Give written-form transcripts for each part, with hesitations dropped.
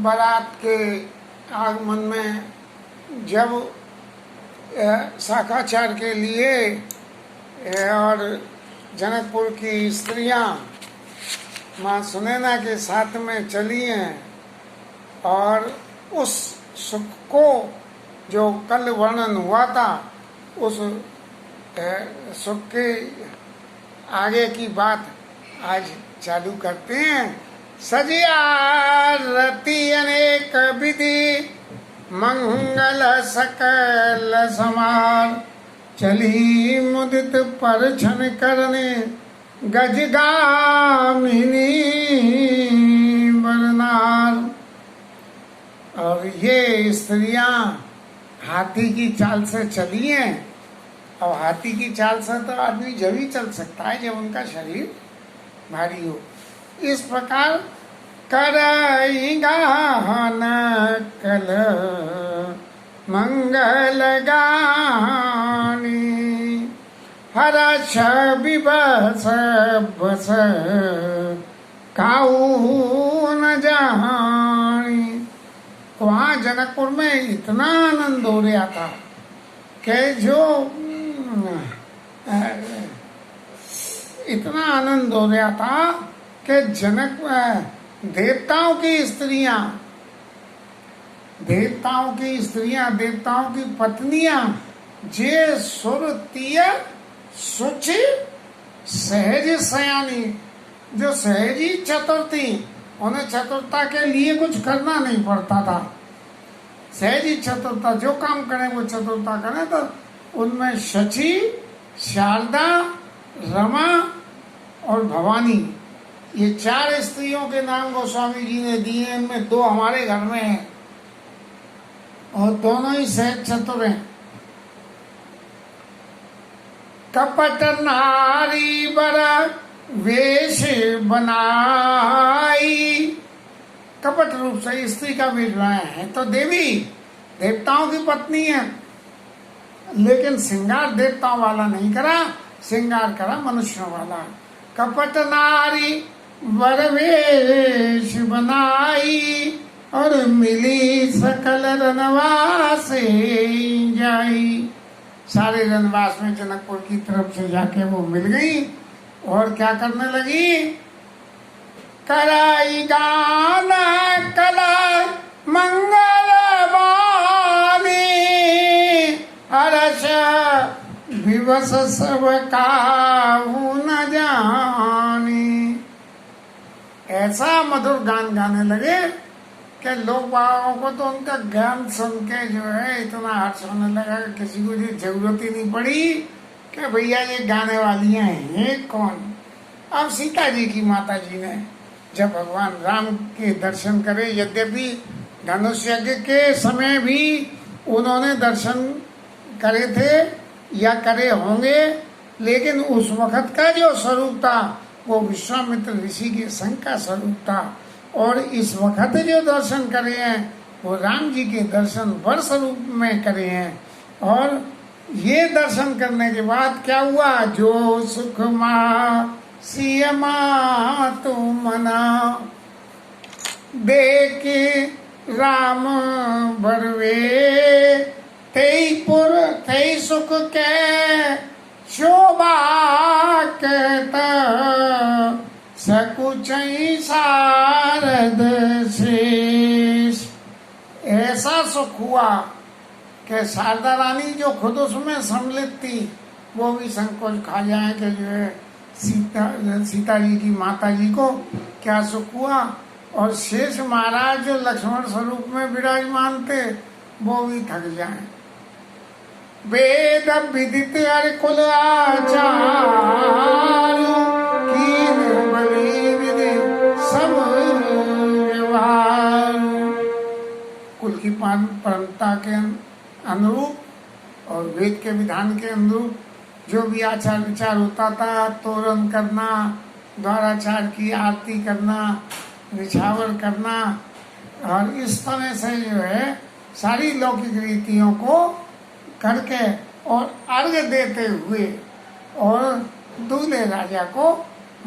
बारात के आगमन में जब शाकाचार के लिए और जनकपुर की स्त्रियां माँ सुनैना के साथ में चली हैं और उस सुख को जो कल वर्णन हुआ था उस सुख के आगे की बात आज चालू करते हैं। सजिया रति अनेक विधि मंगल सकल समार, चली मुदित पर छन करने गजगामिनी बरनार। और ये स्त्रियां हाथी की चाल से चली हैं। और हाथी की चाल से तो आदमी जब ही चल सकता है जब उनका शरीर भारी हो। इस प्रकार करईगान कल मंगल गानी, हर्ष विवश बस काऊ न जानी। वहाँ जनकपुर में इतना आनंद हो रहा था कि जो इतना आनंद हो रहा था कि जनक देवताओं की स्त्रियां, देवताओं की पत्नियां जे सुरतीय सुचि सहज सयानी, जो सहजी चतुर थी, उन्हें चतुरता के लिए कुछ करना नहीं पड़ता था। सहजी चतुरता, जो काम करें वो चतुरता करें। तो उनमें शची, शारदा, रमा और भवानी, ये 4 स्त्रियों के नाम गोस्वामी जी ने दिए। इनमें 2 हमारे घर में हैं और दोनों ही सहज चतुर हैं। कपट नारी बर वेश बनाई, कपट रूप से स्त्री का वेश बनाया है। तो देवी देवताओं की पत्नी है, लेकिन श्रृंगार देवताओं वाला नहीं करा, श्रृंगार करा मनुष्यों वाला। कपट नारी बर वेश बनाई, और मिली सकल रनवास जाई। सारे रनवास में जनकपुर की तरफ से जाके वो मिल गई और क्या करने लगी? कराई गाना कला मंगल वाली, हर्ष विवश सब काहू न जानी। ऐसा मधुर गान गाने लगे कि लोग बाबा को तो उनका ज्ञान सुन के जो है इतना हर्ष होने लगा कि किसी को ये जरूरत ही नहीं पड़ी कि भैया ये गाने वाली हैं कौन। अब सीता जी की माता जी ने जब भगवान राम के दर्शन करे, यद्यपि धनुष यज्ञ के समय भी उन्होंने दर्शन करे थे या करे होंगे, लेकिन उस वक्त का जो स्वरूप था वो विश्वामित्र ऋषि के संग का स्वरूप था। और इस वक्त जो दर्शन करे हैं वो राम जी के दर्शन वर स्वरूप में करे हैं। और ये दर्शन करने के बाद क्या हुआ? जो सुख मा सियमा तू मना, देखे राम बरवे तेईपुर तेई सुख के शोभा कहता, सकुचई शारद शेष। ऐसा सुख हुआ कि शारदा रानी जो खुद उसमें सम्मिलित थी वो भी संकोच खा जाए कि जो है सीता जी की माता जी को क्या सुख हुआ। और शेष महाराज जो लक्ष्मण स्वरूप में विराजमान थे वो भी थक जाए। वेद विदित हर कुल आचार, कीन बलि विधि सब व्यवहार। कुल की परंपरा के अनुरूप और वेद के विधान के अनुरूप जो भी आचार विचार होता था, तोरण करना, द्वाराचार की आरती करना, निछावर करना, और इस तरह से जो है सारी लौकिक रीतियों को करके और अर्घ देते हुए और दूल्हे राजा को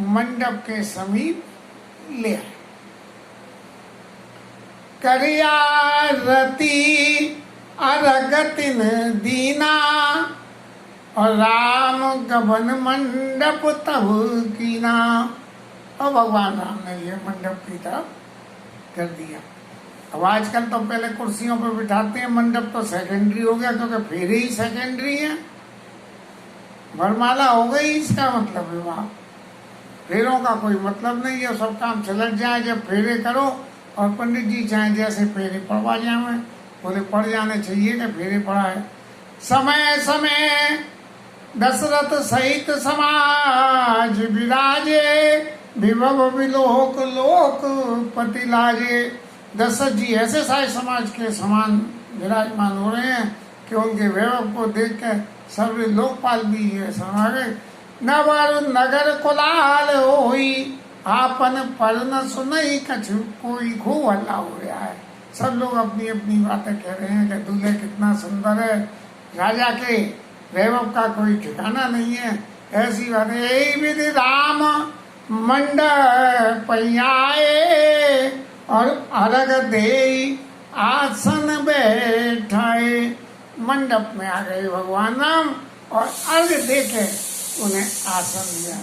मंडप के समीप ले आए। करिया रति अरगतिन दीना, और राम गबन मंडप तब कीना। और भगवान राम ने ये मंडप की तरफ कर दिया। अब आजकल तो पहले कुर्सियों पर बिठाते हैं, मंडप तो सेकेंडरी हो गया, क्योंकि फेरे ही सेकेंडरी है। वरमाला हो गई, इसका मतलब विवाह। फेरों का कोई मतलब नहीं है, सब काम चलट जाए। जब फेरे करो और पंडित जी चाहे जैसे फेरे पढ़वा जाए, बोले पढ़ जाने चाहिए कि फेरे पढ़ाए। समय समय दशरथ सहित समाज विराजे, विभव विलोक लोक पति लाजे। दशरथ जी ऐसे सारे समाज के समान विराजमान हो रहे हैं कि उनके वैभव को देख के सर्व लोकपाल भी ये समा गए। नवर नगर कुलाल होई, आपन पर न सुनई कछु कोई। खूब हल्ला हो रहा है, सब लोग अपनी अपनी बातें कह रहे हैं कि दूल्हे कितना सुंदर है। राजा के वैभव का कोई ठिकाना नहीं है। ऐसी बात है। यही विधि राम मंडप आए, और अर्घ दे आसन बैठाए। मंडप में आ गए भगवान राम और अर्घ दे के उन्हें आसन दिया।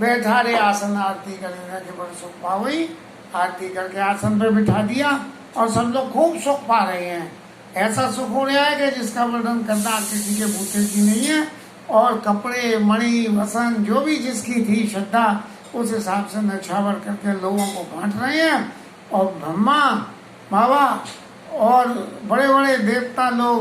बैठारे आसन आरती करेंगे कि बड़ी सुख पावई। आरती करके आसन पे बिठा दिया और सब लोग खूब सुख पा रहे हैं। ऐसा सुख हो रहा है कि जिसका वर्णन करना किसी के बूते की नहीं है। और कपड़े मणि वसन जो भी जिसकी थी श्रद्धा, उस हिसाब से नछावर करके लोगों को बांट रहे हैं। और ब्रह्मा बाबा और बड़े बड़े देवता लोग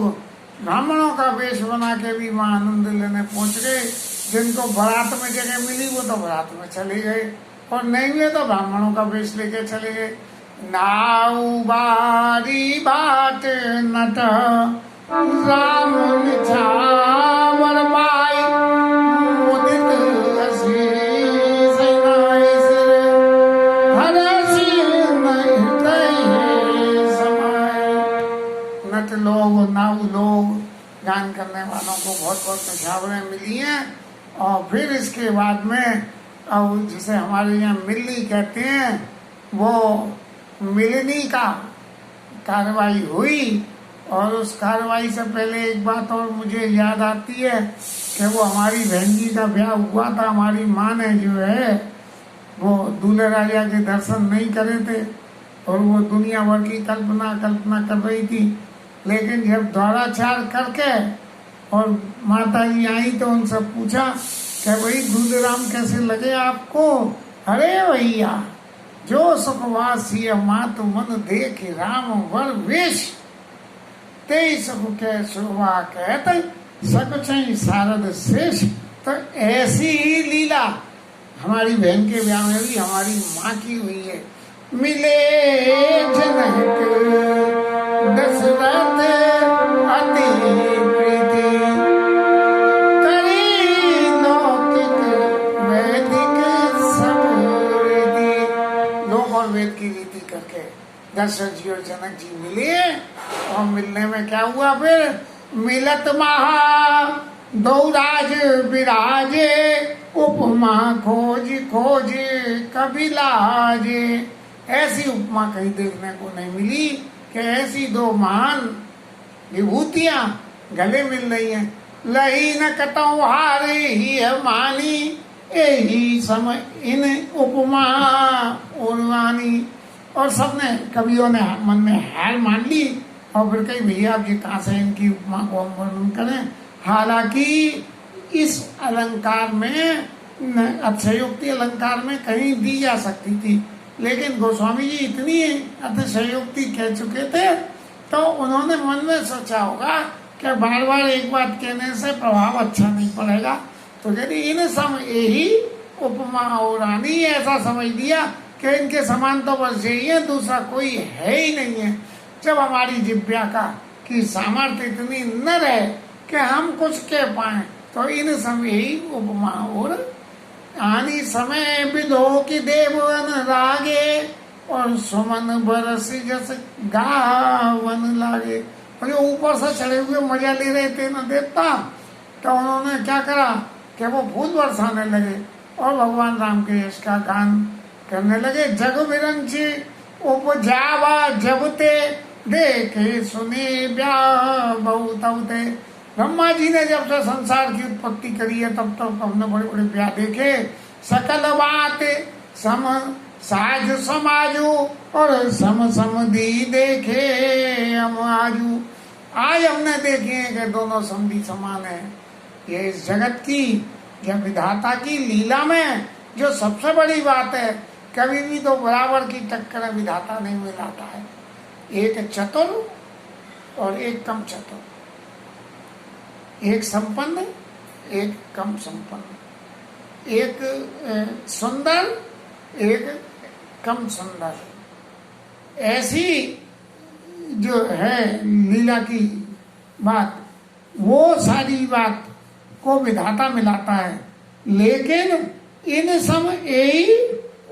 ब्राह्मणों का वेश बना के भी वहाँ आनंद लेने पहुँच गए। जिनको बारात में जगह मिली वो तो बारात में चले गए, और नहीं हुए तो ब्राह्मणों का वेश लेके चले गए। नाउ बारी बाट नट राम निछावर पाई, मुदित असीस नाइस हरसी नहीं समाए। नट लोग नाउ लोग गान करने वालों को बहुत बहुत निछावरें मिली हैं। और फिर इसके बाद में अब जिसे हमारे यहाँ मिलनी कहते हैं, वो मिलनी का कार्रवाई हुई। और उस कार्रवाई से पहले एक बात और मुझे याद आती है कि वो हमारी बहन जी का ब्याह हुआ था। हमारी माँ ने जो है वो दूल्हे राजा के दर्शन नहीं करे थे, और वो दुनिया भर की कल्पना कर रही थी। लेकिन जब द्वाराचार करके और माता जी आई तो उनसे पूछा कि भाई दूल्हे राम कैसे लगे आपको। अरे भैया, जो सुखवासी मातु मन देख राम वर वेश, ते सुख के शोभा कहते सकुचई शारद शेष। तो ऐसी ही लीला हमारी बहन के ब्याह में भी हमारी माँ की हुई है। मिले जनक दशरथ अति प्रीति, करी लौकिक वैदिक सब रीति। लोक और वेद की रीति करके दशरथ जी और जनक जी मिले। और मिलने में क्या हुआ फिर मिलत महा दो राज विराजे, उपमा खोज खोज कभी लाजे। ऐसी उपमा कहीं देखने को नहीं मिली कि ऐसी दो महान विभूतियां गले मिल रही हैं। लही न कतौ हारे ही है मानी, यही समय इन उपमा उर्वानी। और सबने कवियों ने मन में हार मान ली और फिर कही भैया आप जी कहाँ से इनकी उपमा को हम वर्णन करें। हालांकि इस अलंकार में अतिशयोक्ति अलंकार में कहीं दी जा सकती थी, लेकिन गोस्वामी जी इतनी अतिशयोक्ति कह चुके थे तो उन्होंने मन में सोचा होगा कि बार बार एक बात कहने से प्रभाव अच्छा नहीं पड़ेगा, तो यदि इन समय ही उपमा और रानी ऐसा समझ दिया कि इनके समान तो बस यही है, दूसरा कोई है ही नहीं है। जब हमारी जिव्या का की सामर्थ्य इतनी न रहे कि हम कुछ कह पाए, तो इन समय ही उपमा और आनी समय विधो की देवन रागे, और सुमन बरस जस गावन लागे। और जो ऊपर से चढ़े हुए मजा ले रहे थे न देवता, तो उन्होंने क्या करा कि वो फूल बरसाने लगे और भगवान राम के यश का गान करने लगे। जग विरंची उपजावा जबते, देखे सुने ब्याह बहुत अवते। ब्रह्मा जी ने जब से संसार की उत्पत्ति करी है तब तक हमने बड़े बड़े ब्याह देखे। सकल बात सम साज समाजू, और सम सम दी देखे हम आजू। आज हमने देखे हैं कि दोनों समधी समान है। ये इस जगत की या विधाता की लीला में जो सबसे बड़ी बात है, कभी भी तो बराबर की टक्कर विधाता नहीं मिलाता है। एक चतुर और एक कम चतुर, एक संपन्न एक कम संपन्न, एक सुंदर एक कम सुंदर। ऐसी जो है लीला की बात, वो सारी बात को विधाता मिलाता है। लेकिन इन सब यही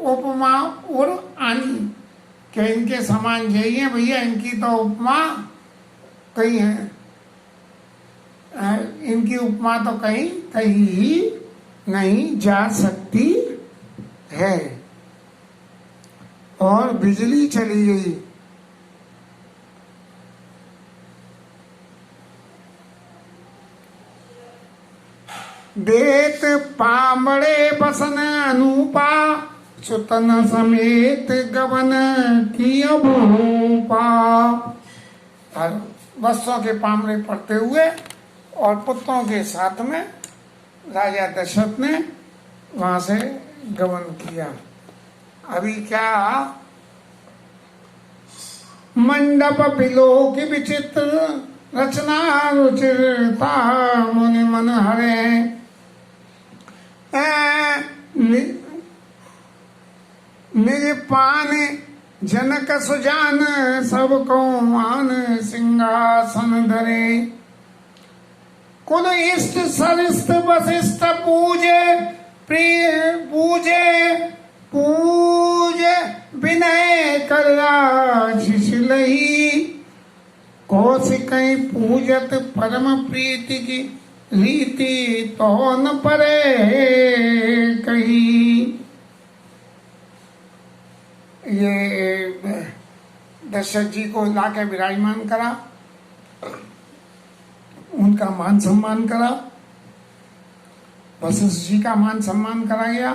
उपमा और आनी कि इनके समान यही है भैया, इनकी तो उपमा कहीं है, इनकी उपमा तो कहीं कहीं ही नहीं जा सकती है। और बिजली चली गई। देत पामड़े बसन अनुपा, सुतन समेत गवन की भूपा। बसों के पामड़े पड़ते हुए और पुत्रों के साथ में राजा दशरथ ने वहां से गमन किया। अभी क्या मंडप बिलोक विचित्र, रचना रुचिरता मुनि मन हरे। निज पान जनक सुजान, सबको मान सिंहासन धरे। कुल इष्ट सरिष्ठ वशिष्ठ पूजे, प्रिय पूजे पूजे विनय कलाशिष लही। कौशिक पूजत परम प्रीति की, रीति तो न परे कही। ये दशरथ जी को लाके विराजमान करा, उनका मान सम्मान करा, वशिष्ठ जी का मान सम्मान करा गया।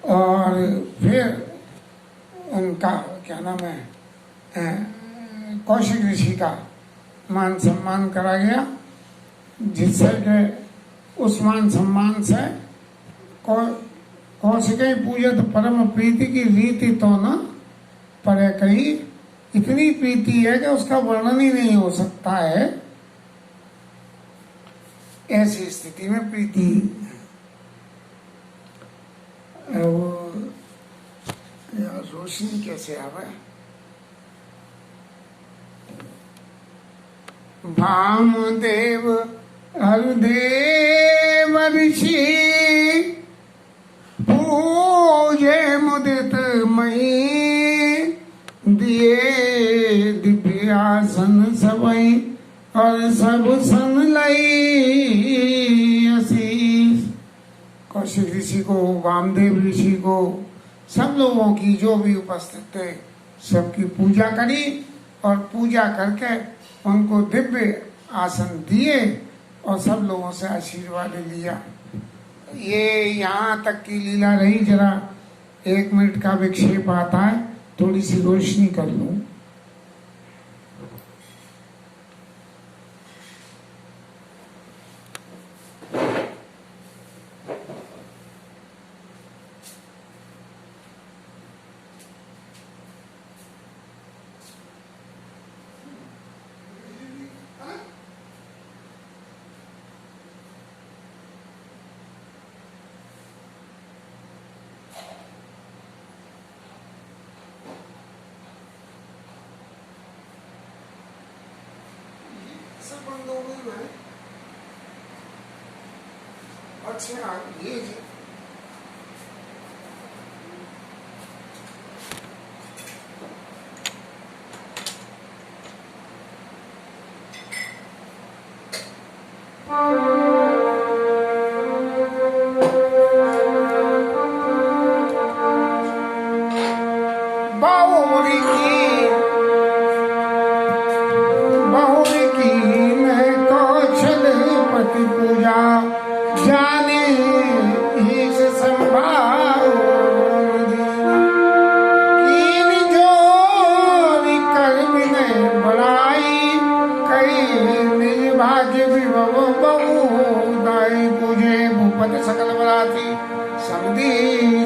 और फिर उनका क्या नाम है, कौशिक ऋषि का मान सम्मान करा गया, जिससे कि उस मान सम्मान से कौशिक पूजत परम प्रीति की रीति तो न परे कही। इतनी प्रीति है कि उसका वर्णन ही नहीं हो सकता है। ऐसी स्थिति में प्रीति वो रोशनी कैसे आवे। भामदेव हरदेव ऋषि, पूजे मुदित मई। दिए दिव्यासन सबई, और सब सन लई आशीष। कौशिक ऋषि को, वामदेव ऋषि को, सब लोगों की जो भी उपस्थित थे सबकी पूजा करी और पूजा करके उनको दिव्य आसन दिए और सब लोगों से आशीर्वाद लिया। ये यहाँ तक की लीला रही। जरा 1 मिनट का विक्षेप आता है, थोड़ी सी रोशनी कर लूं। अच्छा ये जी सकल बराती सबदी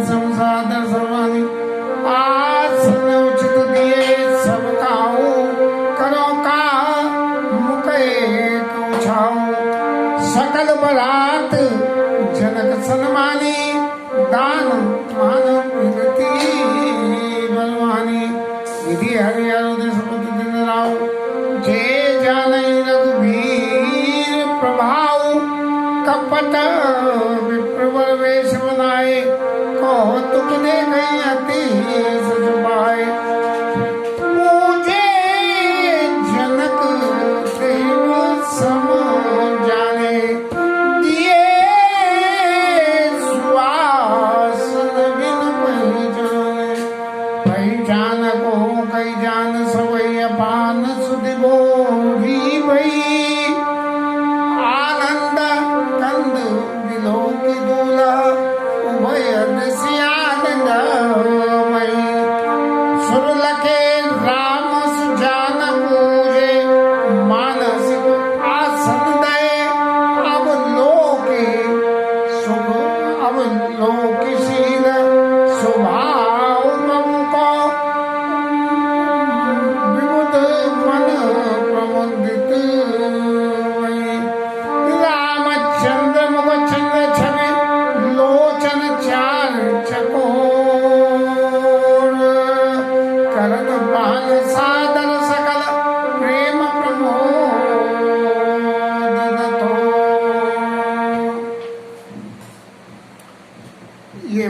संसादर सर्वानी आसन उचित दिए सब काऊ करो का मुके उछाऊ सकल बरात जनक सन्मानी दान मान विनती बलवानी विधि हरि हरुद समुद दिन राव जय जाने रघुवीर प्रभाव कपट विप्रवर वेश बनाए कौतुक दे गई अति सजुबाए पूजे जनक देव सम जाने दिए सुवासन बिन पहचान को कई जान सवैया पान सुधि बोरी भई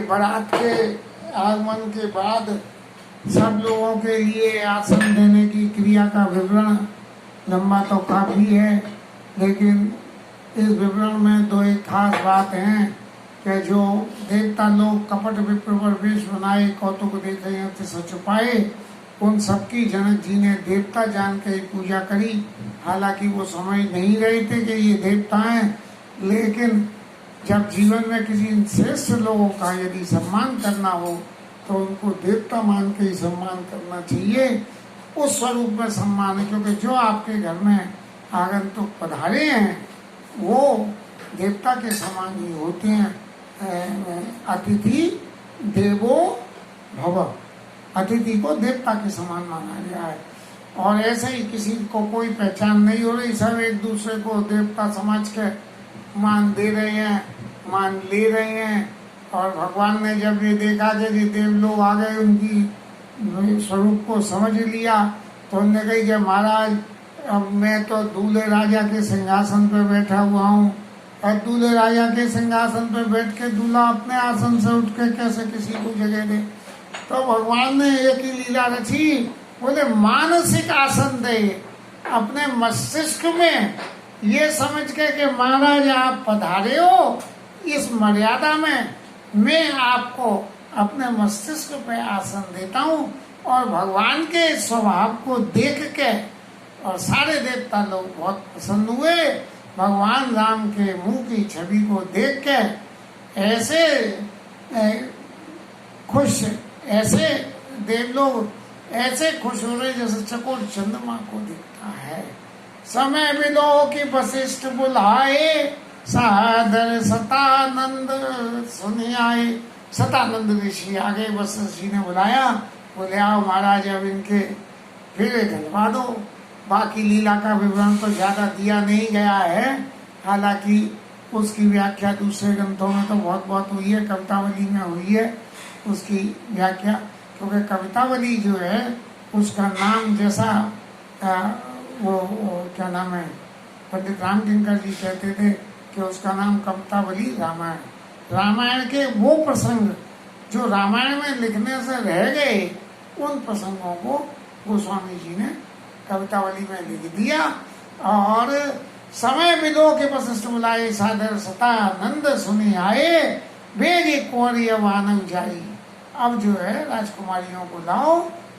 बारात के आगमन के बाद सब लोगों के लिए आसन देने की क्रिया का विवरण लंबा तो काफी है, लेकिन इस विवरण में दो एक खास बात है कि जो देवता लोग कपट विप्रवर वेश बनाए कौतुक देखे से छुपाए, उन सबकी जनक जी ने देवता जान के पूजा करी। हालांकि वो समझ नहीं रहे थे कि ये देवता हैं, लेकिन जब जीवन में किसी श्रेष्ठ लोगों का यदि सम्मान करना हो तो उनको देवता मान के ही सम्मान करना चाहिए। उस स्वरूप में सम्मान है, क्योंकि जो आपके घर में आगंतुक पधारे हैं वो देवता के समान ही होते हैं। अतिथि देवो भव, अतिथि को देवता के समान माना गया है। और ऐसे ही किसी को कोई पहचान नहीं हो रही, सब एक दूसरे को देवता समझ के मान दे रहे हैं, मान ले रहे हैं। और भगवान ने जब ये देखा कि ये देव लोग आ गए, उनकी स्वरूप को समझ लिया, तो उन्होंने कही कि महाराज अब मैं तो दूल्हे राजा के सिंहासन पर बैठा हुआ हूँ, और दूल्हे राजा के सिंहासन पर बैठ के दूल्हा अपने आसन से उठ के कैसे किसी को जगह दे। तो भगवान ने एक ही लीला रची, बोले मानसिक आसन दे, अपने मस्तिष्क में ये समझ के कि महाराज आप पधारे हो इस मर्यादा में, मैं आपको अपने मस्तिष्क पे आसन देता हूँ। और भगवान के स्वभाव को देख के और सारे देवता लोग बहुत प्रसन्न हुए। भगवान राम के मुंह की छवि को देख के ऐसे खुश, ऐसे देवलोग ऐसे खुश हो रहे जैसे चकोर चंद्रमा को दिखता है। समय बिलो की वशिष्ठ बुलाए, सादर सतानंद सुनि आए। सतानंद ऋषि आगे वशिष्ठ जी ने बुलाया, बोले आओ महाराज अब इनके फेरे ढलवा दो। बाकी लीला का विवरण तो ज्यादा दिया नहीं गया है, हालांकि उसकी व्याख्या दूसरे ग्रंथों में तो बहुत बहुत हुई है, कवितावली में हुई है उसकी व्याख्या। क्योंकि कवितावली जो है उसका नाम जैसा वो क्या नाम है, पंडित रामकिंकर जी कहते थे कि उसका नाम कवितावली रामायण। रामायण के वो प्रसंग जो रामायण में लिखने से रह गए, उन प्रसंगों को गोस्वामी जी ने कवितावली में लिख दिया। और समय बिलो के वशिष्ठ बुलाए, सादर सतानंद सुनि आए, बेगे कुंवरिया वानन जाई। अब जो है राजकुमारियों को लाओ,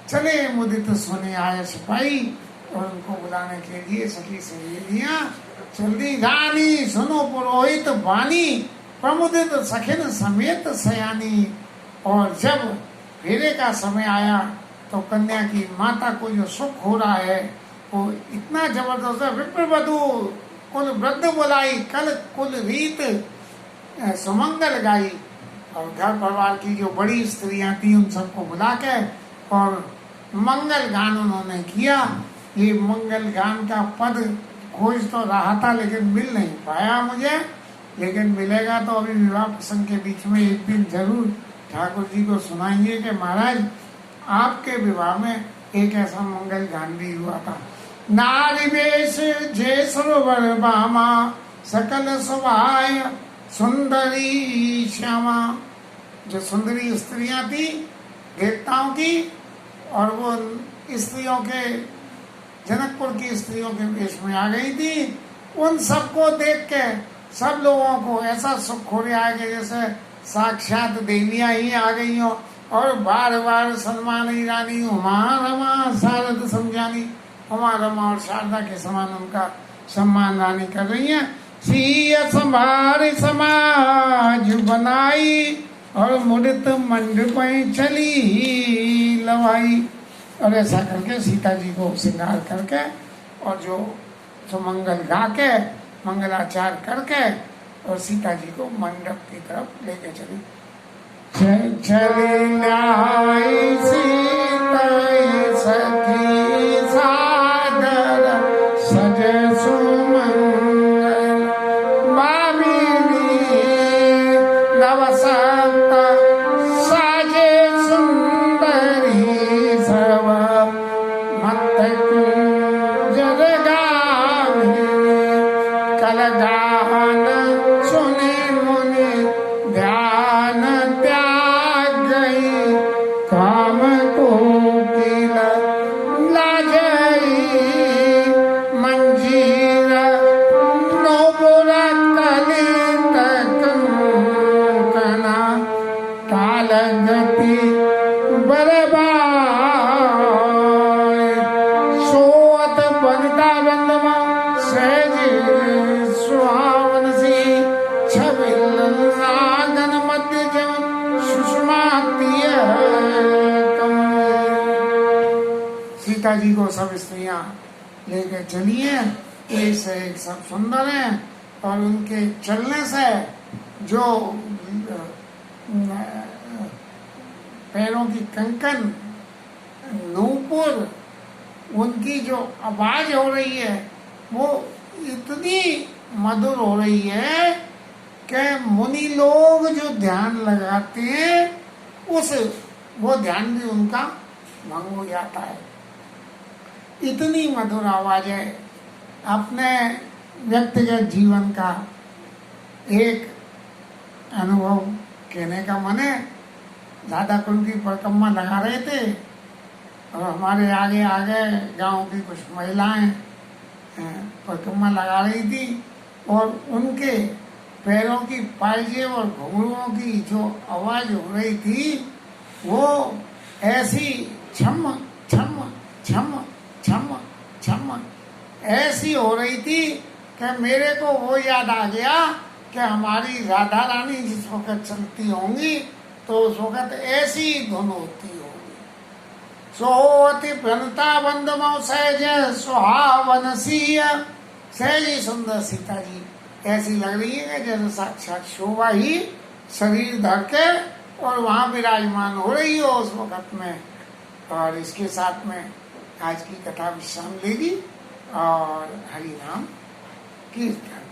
चले मुदित सुनि आए सिपाही। और उनको बुलाने के लिए सखी सहेलियां जल्दी, रानी सुनो पुरोहित वाणी, प्रमुदित सखिन समेत सयानी। और जब फेरे का समय आया तो कन्या की माता को जो सुख हो रहा है वो इतना जबरदस्त है। विप्रवधु कुल वृद्ध बुलाई, कल कुल रीत सुमंगल गाई। और घर परिवार की जो बड़ी स्त्रियां थी उन सबको बुला के और मंगल गान उन्होंने किया। ये मंगल गान का पद खोज तो रहा था लेकिन मिल नहीं पाया मुझे, लेकिन मिलेगा तो अभी विवाह प्रसंग के बीच में एक दिन जरूर ठाकुर जी को सुनाएंगे कि महाराज आपके विवाह में एक ऐसा मंगल गान भी हुआ था। नारी वेश जय सरोवर बामा, सकल सुभाय सुंदरी श्यामा। जो सुंदरी स्त्रियां थी देवताओं की, और वो स्त्रियों के जनकपुर की स्त्रियों के वेश में आ गई थी। उन सबको देख के सब लोगों को ऐसा सुख हो रहा है कि जैसे साक्षात देवियां ही आ गई हो। और बार बार सन्मान रानी उमा रमा शारद समझानी, उमा रमा और शारदा के समान उनका सम्मान रानी कर रही है। सीय संभार समाज बनाई, और मुदित मंडप चली लवाई। और ऐसा करके सीता जी को श्रृंगार करके और जो सुमंगल गा के मंगलाचार करके और सीता जी को मंडप की तरफ लेके चली। चली लाई सीता सखी सादर सज सुमंगल, बामिनी नवसत साजे सुंदरी सब, मत कुंजर गामिनी कलगान सुने मुनि ध्यान त्याग गई, काम को किला लाजई मंजीर नोबुरा कलित कंकना, काल गति बरबाई। सोत बनता बंदमा सहज सुहावन सी, छबिल नागन मध्य जवन सुषमा तीय सीता जी को सब स्त्रियां लेकर चली हैं, एक से एक सब सुंदर हैं। और उनके चलने से जो पैरों की कंकन नूपुर, उनकी जो आवाज हो रही है वो इतनी मधुर हो रही है कि मुनि लोग जो ध्यान लगाते हैं उस वो ध्यान भी उनका भंग हो जाता है। इतनी मधुर आवाज है। अपने व्यक्तिगत जीवन का एक अनुभव कहने का मन है। राधा कुंड की परिक्रमा लगा रहे थे और हमारे आगे आगे गांव की कुछ महिलाएं परिक्रमा लगा रही थी और उनके पैरों की पायजे और घुंघरुओं की जो आवाज हो रही थी वो ऐसी छम छम छम छम छम ऐसी हो रही थी कि मेरे को वो याद आ गया कि हमारी राधा रानी जिस वक्त चलती होंगी तो उस वक्त ऐसी धुन होती होगी। सोहति प्रणता बंदमो सहज सुहावन सिया, सहज सुंदर सीता जी ऐसी लग रही है कि जैसे साक्षात शोभा ही शरीर धर के और वहां विराजमान हो रही हो उस वक्त में। और इसके साथ में आज की कथा विश्राम लेगी और हरि नाम कीर्तन।